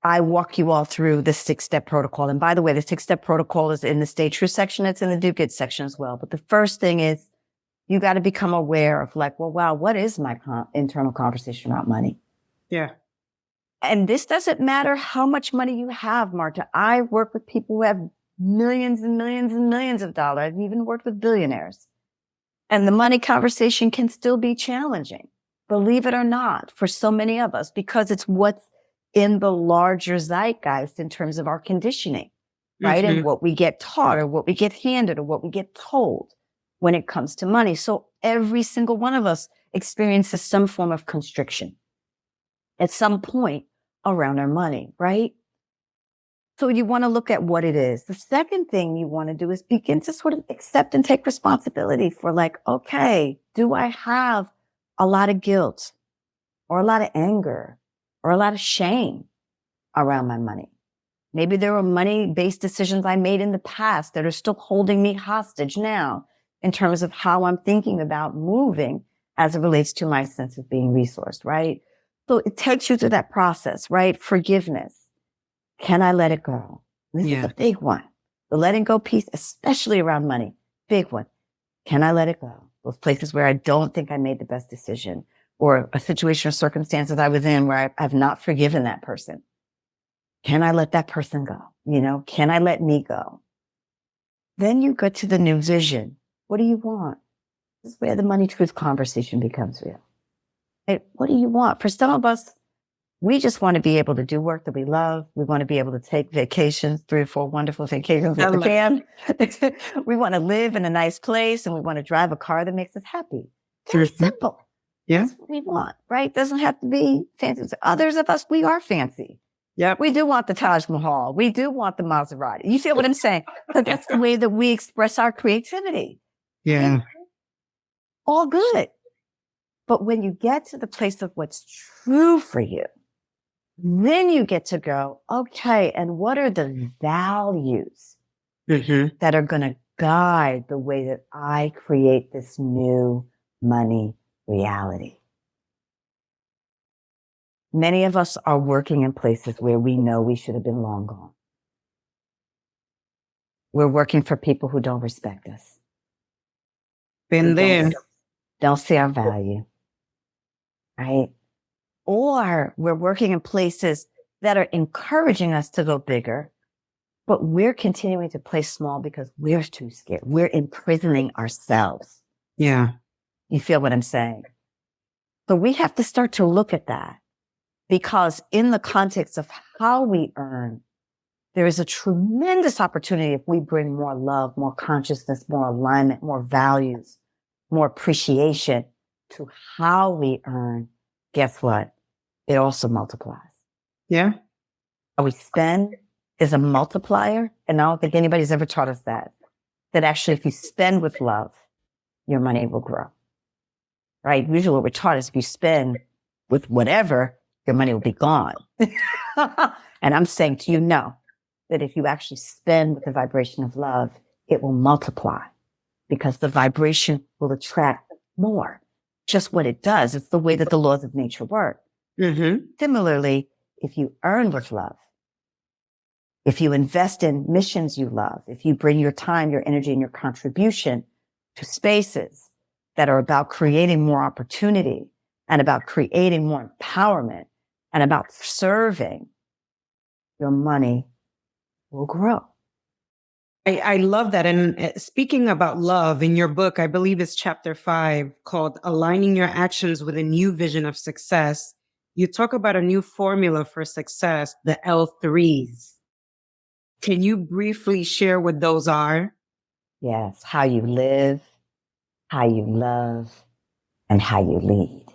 [SPEAKER 1] I walk you all through the 6-step protocol. And by the way, the 6-step protocol is in the Stay True section. It's in the Do Good section as well. But the first thing is you got to become aware of like, well, wow, what is my internal conversation about money?
[SPEAKER 2] Yeah.
[SPEAKER 1] And this doesn't matter how much money you have, Marta. I work with people who have millions and millions and millions of dollars. I've even worked with billionaires. And the money conversation can still be challenging, believe it or not, for so many of us, because it's what's in the larger zeitgeist in terms of our conditioning, right?
[SPEAKER 2] Mm-hmm.
[SPEAKER 1] And what we get taught or what we get handed or what we get told when it comes to money. So every single one of us experiences some form of constriction at some point around our money, right? So you want to look at what it is. The second thing you want to do is begin to sort of accept and take responsibility for like, okay, do I have a lot of guilt or a lot of anger or a lot of shame around my money? Maybe there were money-based decisions I made in the past that are still holding me hostage now in terms of how I'm thinking about moving as it relates to my sense of being resourced, right? So it takes you through that process, right? Forgiveness. Can I let it go? This is a big one. The letting go piece, especially around money, big one. Can I let it go? Those places where I don't think I made the best decision, or a situation or circumstances I was in where I've not forgiven that person. Can I let that person go? You know, can I let me go? Then you go to the new vision. What do you want? This is where the money truth conversation becomes real. Hey, what do you want? For some of us, we just want to be able to do work that we love. We want to be able to take vacations, 3 or 4 wonderful vacations if we can. We want to live in a nice place, and we want to drive a car that makes us happy. Very simple.
[SPEAKER 2] Yeah.
[SPEAKER 1] That's what we want, right? Doesn't have to be fancy. Others of us, we are fancy.
[SPEAKER 2] Yeah.
[SPEAKER 1] We do want the Taj Mahal. We do want the Maserati. You feel what I'm saying? Because that's the way that we express our creativity.
[SPEAKER 2] Yeah.
[SPEAKER 1] Right? All good. But when you get to the place of what's true for you, then you get to go, okay, and what are the values that are going to guide the way that I create this new money reality? Many of us are working in places where we know we should have been long gone. We're working for people who don't respect us.
[SPEAKER 2] Been there.
[SPEAKER 1] Don't see our value, right? Or we're working in places that are encouraging us to go bigger, but we're continuing to play small because we're too scared. We're imprisoning ourselves.
[SPEAKER 2] Yeah.
[SPEAKER 1] You feel what I'm saying? So we have to start to look at that, because in the context of how we earn, there is a tremendous opportunity if we bring more love, more consciousness, more alignment, more values, more appreciation to how we earn. Guess what? It also multiplies.
[SPEAKER 2] Yeah.
[SPEAKER 1] how we spend is a multiplier. And I don't think anybody's ever taught us that actually if you spend with love, your money will grow. Right? Usually what we're taught is if you spend with whatever, your money will be gone. And I'm saying to you, no, that if you actually spend with the vibration of love, it will multiply because the vibration will attract more. Just what it does. It's the way that the laws of nature work.
[SPEAKER 2] Mm-hmm.
[SPEAKER 1] Similarly, if you earn with love, if you invest in missions you love, if you bring your time, your energy, and your contribution to spaces that are about creating more opportunity and about creating more empowerment and about serving, your money will grow.
[SPEAKER 2] I love that. And speaking about love, in your book, I believe it's chapter 5 called Aligning Your Actions with a New Vision of Success. You talk about a new formula for success, the L3s. Can you briefly share what those are?
[SPEAKER 1] Yes, how you live, how you love, and how you lead.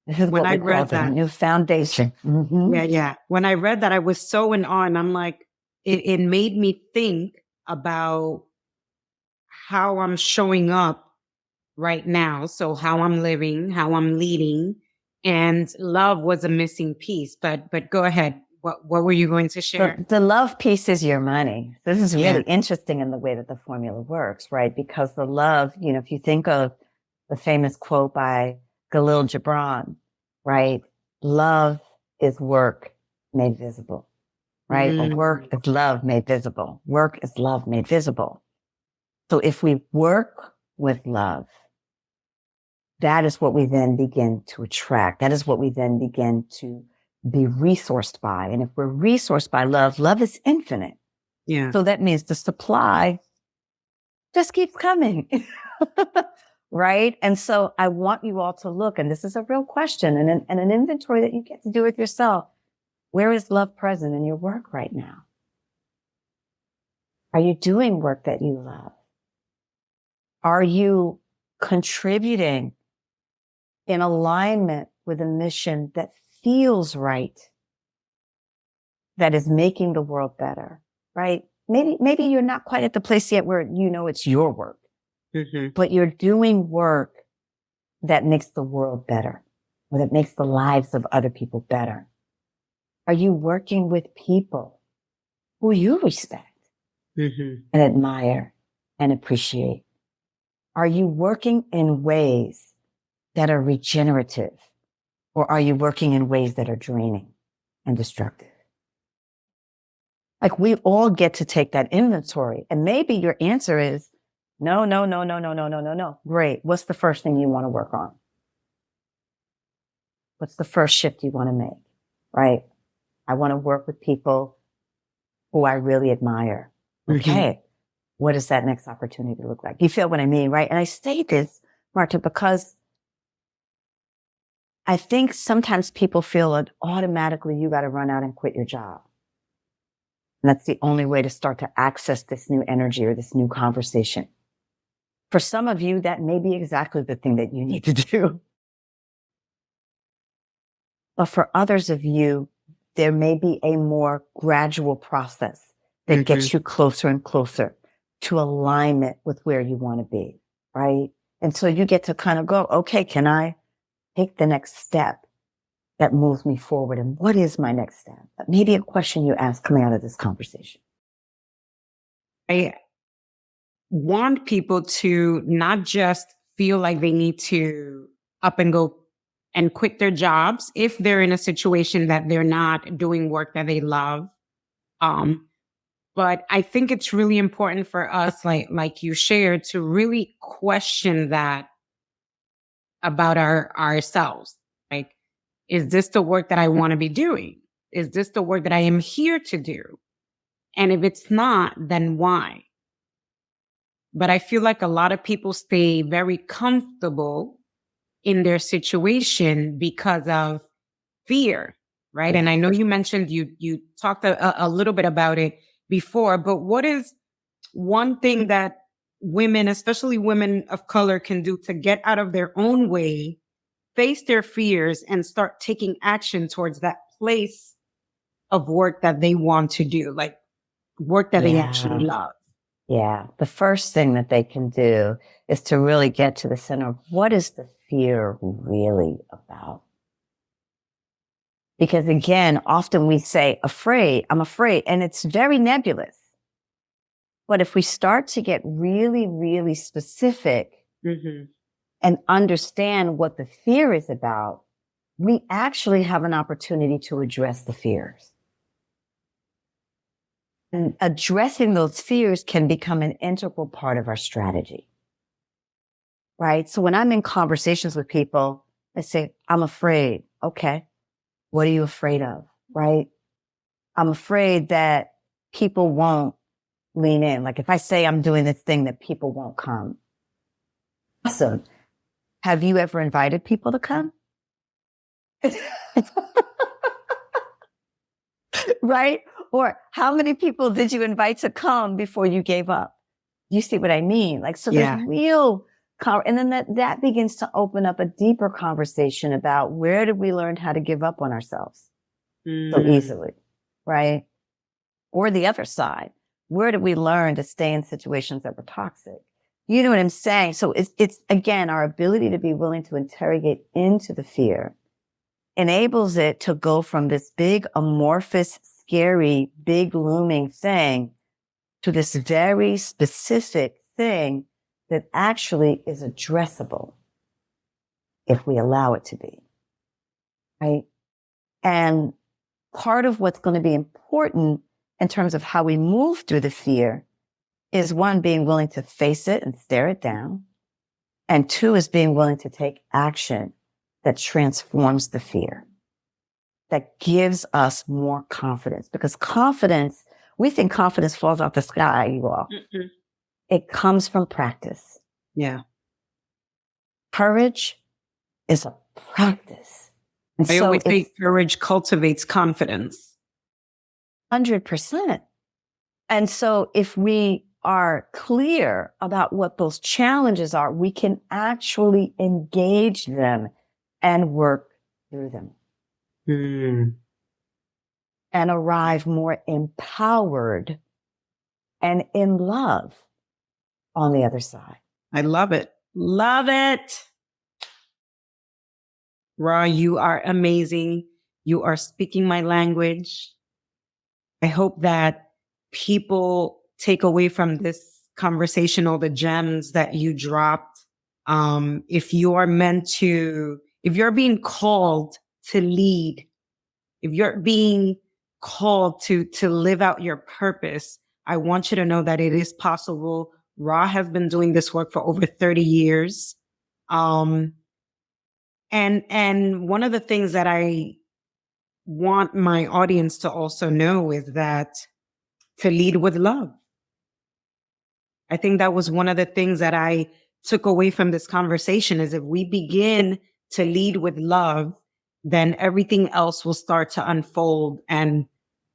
[SPEAKER 1] This is
[SPEAKER 2] When
[SPEAKER 1] what
[SPEAKER 2] I
[SPEAKER 1] we call
[SPEAKER 2] read
[SPEAKER 1] the
[SPEAKER 2] that,
[SPEAKER 1] new foundation.
[SPEAKER 2] yeah. When I read that, I was so in awe, and I'm like, it made me think about how I'm showing up right now. So how I'm living, how I'm leading, and love was a missing piece. But go ahead. What were you going to share?
[SPEAKER 1] The love piece is your money. This is
[SPEAKER 2] Yeah.
[SPEAKER 1] really interesting in the way that the formula works, right? Because the love, if you think of the famous quote by Khalil Gibran, right? Love is work made visible, right? Or work is love made visible. Work is love made visible. So if we work with love, that is what we then begin to attract. That is what we then begin to be resourced by. And if we're resourced by love, love is infinite.
[SPEAKER 2] Yeah.
[SPEAKER 1] So that means the supply just keeps coming. Right? And so I want you all to look, and this is a real question and an inventory that you get to do with yourself. Where is love present in your work right now? Are you doing work that you love? Are you contributing in alignment with a mission that feels right, that is making the world better, right? Maybe you're not quite at the place yet where it's your work, but you're doing work that makes the world better, or that makes the lives of other people better. Are you working with people who you respect and admire and appreciate? Are you working in ways that are regenerative, or are you working in ways that are draining and destructive? Like, we all get to take that inventory. And maybe your answer is no, no, no, no, no, no, no, no, no. Great. What's the first thing you want to work on? What's the first shift you want to make? Right? I want to work with people who I really admire. Okay. What does that next opportunity look like? You feel what I mean, right? And I say this, Marta, because I think sometimes people feel that automatically you got to run out and quit your job. And that's the only way to start to access this new energy or this new conversation. For some of you, that may be exactly the thing that you need to do. But for others of you, there may be a more gradual process that gets you closer and closer to alignment with where you want to be, right? And so you get to kind of go, okay, can I take the next step that moves me forward? And what is my next step? Maybe a question you ask coming out of this conversation.
[SPEAKER 2] I want people to not just feel like they need to up and go and quit their jobs if they're in a situation that they're not doing work that they love. But I think it's really important for us, like you shared, to really question that about ourselves. Like, is this the work that I want to be doing? Is this the work that I am here to do? And if it's not, then why? But I feel like a lot of people stay very comfortable in their situation because of fear, right? And I know you mentioned you talked a little bit about it before, but what is one thing that women, especially women of color, can do to get out of their own way, face their fears, and start taking action towards that place of work that they want to do, like work that they actually love?
[SPEAKER 1] Yeah. The first thing that they can do is to really get to the center of what is the fear really about? Because again, often we say afraid, I'm afraid, and it's very nebulous. But if we start to get really, really specific and understand what the fear is about, we actually have an opportunity to address the fears. And addressing those fears can become an integral part of our strategy. Right? So when I'm in conversations with people, I say, I'm afraid. Okay. What are you afraid of? Right? I'm afraid that people won't lean in. Like if I say I'm doing this thing, that people won't come. Awesome. Have you ever invited people to come? Right? Or how many people did you invite to come before you gave up? You see what I mean? Like, so there's real, and then that begins to open up a deeper conversation about where did we learn how to give up on ourselves so easily, right? Or the other side, where did we learn to stay in situations that were toxic? You know what I'm saying? So it's again, our ability to be willing to interrogate into the fear enables it to go from this big amorphous, scary, big looming thing to this very specific thing that actually is addressable if we allow it to be, right? And part of what's going to be important in terms of how we move through the fear is one, being willing to face it and stare it down. And two is being willing to take action that transforms the fear, that gives us more confidence. Because confidence, we think confidence falls off the sky, you all. It comes from practice.
[SPEAKER 2] Yeah.
[SPEAKER 1] Courage is a practice. And
[SPEAKER 2] I always say courage cultivates confidence.
[SPEAKER 1] 100%. And so if we are clear about what those challenges are, we can actually engage them and work through them. And arrive more empowered and in love on the other side.
[SPEAKER 2] I love it. Love it. Rha, you are amazing. You are speaking my language. I hope that people take away from this conversation all the gems that you dropped. If you're being called to lead, if you're being called to live out your purpose, I want you to know that it is possible. Rha has been doing this work for over 30 years. And one of the things that I want my audience to also know is that to lead with love. I think that was one of the things that I took away from this conversation is if we begin to lead with love, then everything else will start to unfold and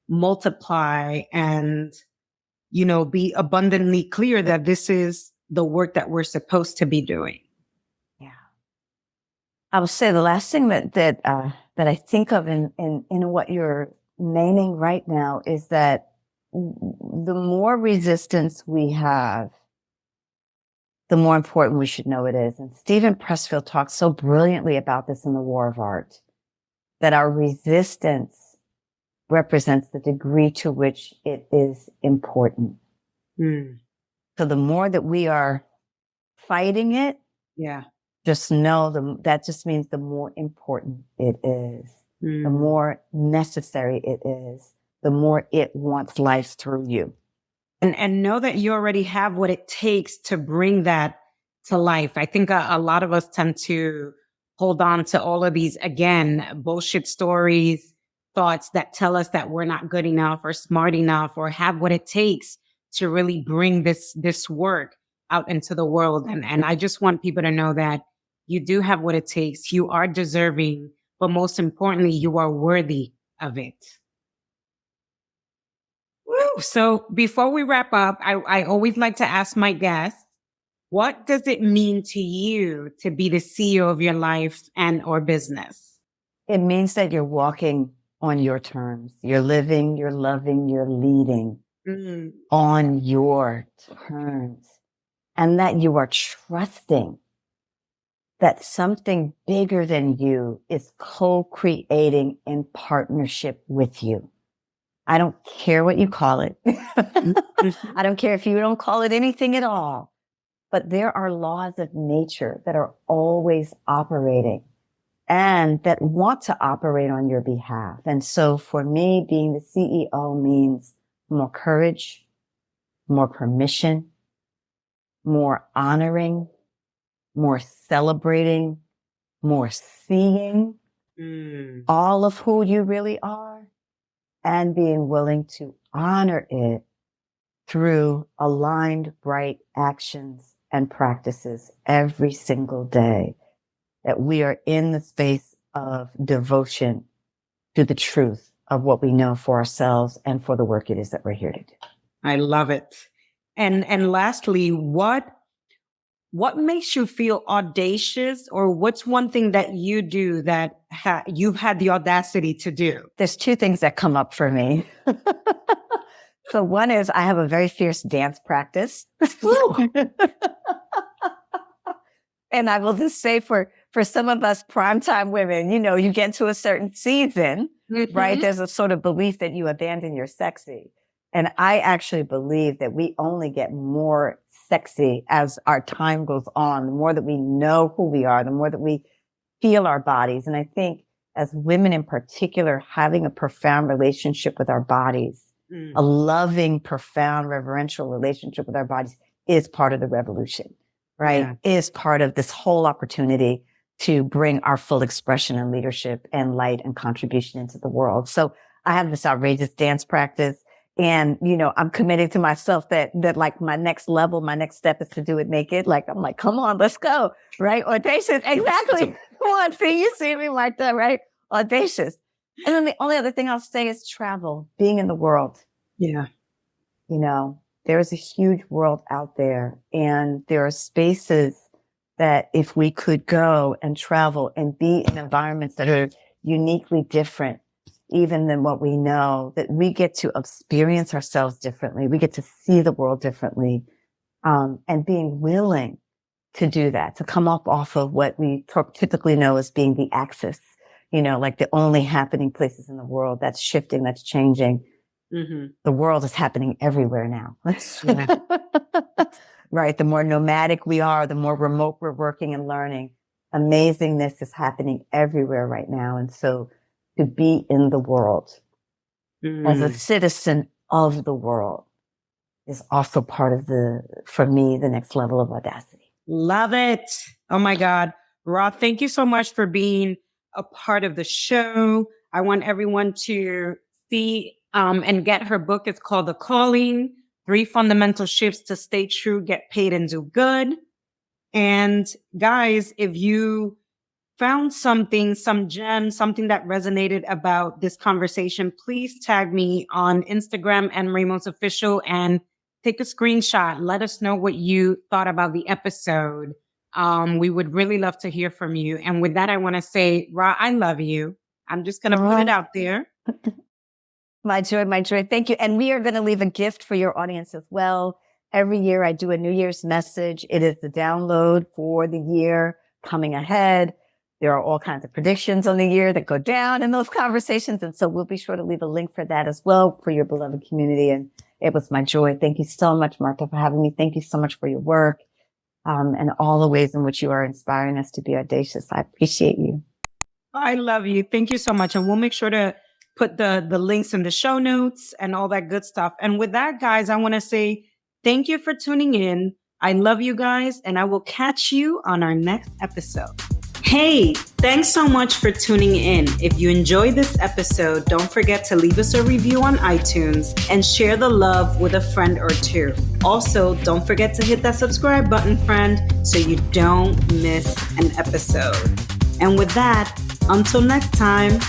[SPEAKER 2] multiply and, be abundantly clear that this is the work that we're supposed to be doing.
[SPEAKER 1] Yeah. I will say the last thing that I think of in what you're naming right now is that the more resistance we have, the more important we should know it is. And Stephen Pressfield talks so brilliantly about this in The War of Art, that our resistance represents the degree to which it is important. So the more that we are fighting it, just know that just means the more important it is, the more necessary it is, the more it wants life through you.
[SPEAKER 2] And know that you already have what it takes to bring that to life. I think a lot of us tend to hold on to all of these, again, bullshit stories, thoughts that tell us that we're not good enough or smart enough or have what it takes to really bring this work out into the world. And I just want people to know that you do have what it takes. You are deserving, but most importantly, you are worthy of it. Woo. So before we wrap up, I always like to ask my guests, what does it mean to you to be the CEO of your life and or business?
[SPEAKER 1] It means that you're walking on your terms. You're living, you're loving, you're leading
[SPEAKER 2] Mm.
[SPEAKER 1] on your terms. And that you are trusting that something bigger than you is co-creating in partnership with you. I don't care what you call it. I don't care if you don't call it anything at all. But there are laws of nature that are always operating and that want to operate on your behalf. And so for me, being the CEO means more courage, more permission, more honoring, more celebrating, more seeing all of who you really are, and being willing to honor it through aligned, bright actions and practices every single day. That we are in the space of devotion to the truth of what we know for ourselves and for the work it is that we're here to do.
[SPEAKER 2] I love it. And lastly, what makes you feel audacious, or what's one thing that you do that you've had the audacity to do?
[SPEAKER 1] There's two things that come up for me. So one is I have a very fierce dance practice. And I will just say for some of us primetime women, you get to a certain season, right? There's a sort of belief that you abandon your sexy. And I actually believe that we only get more sexy as our time goes on, the more that we know who we are, the more that we feel our bodies. And I think as women in particular, having a profound relationship with our bodies, a loving, profound, reverential relationship with our bodies is part of the revolution, right? Yeah. Is part of this whole opportunity to bring our full expression and leadership and light and contribution into the world. So I have this outrageous dance practice. And, I'm committed to myself that like my next level, my next step is to do it naked. Like, I'm like, come on, let's go. Right? Audacious. Exactly. Come on. See, you see me like that, right? Audacious. And then the only other thing I'll say is travel, being in the world.
[SPEAKER 2] Yeah.
[SPEAKER 1] There is a huge world out there, and there are spaces that if we could go and travel and be in environments that are uniquely different, even than what we know, that we get to experience ourselves differently. We get to see the world differently, and being willing to do that, to come up off of what we typically know as being the axis, like the only happening places in the world. That's shifting, that's changing. Mm-hmm. The world is happening everywhere now. Yeah. Right. The more nomadic we are, the more remote we're working and learning. Amazingness is happening everywhere right now. And so to be in the world as a citizen of the world is also part of for me, the next level of audacity.
[SPEAKER 2] Love it. Oh my God. Rha, thank you so much for being a part of the show. I want everyone to see and get her book. It's called The Calling: 3 Fundamental Shifts to Stay True, Get Paid, and Do Good. And guys, if you found something, some gem, something that resonated about this conversation, please tag me on Instagram and Ramos Official and take a screenshot. Let us know what you thought about the episode. We would really love to hear from you. And with that, I want to say, Rha, I love you. I'm just going to put it out there.
[SPEAKER 1] My joy, my joy. Thank you. And we are going to leave a gift for your audience as well. Every year I do a New Year's message. It is the download for the year coming ahead. There are all kinds of predictions on the year that go down in those conversations. And so we'll be sure to leave a link for that as well for your beloved community. And it was my joy. Thank you so much, Martha, for having me. Thank you so much for your work, and all the ways in which you are inspiring us to be audacious. I appreciate you.
[SPEAKER 2] I love you. Thank you so much. And we'll make sure to put the links in the show notes and all that good stuff. And with that, guys, I want to say thank you for tuning in. I love you guys, and I will catch you on our next episode. Hey, thanks so much for tuning in. If you enjoyed this episode, don't forget to leave us a review on iTunes and share the love with a friend or two. Also, don't forget to hit that subscribe button, friend, so you don't miss an episode. And with that, until next time,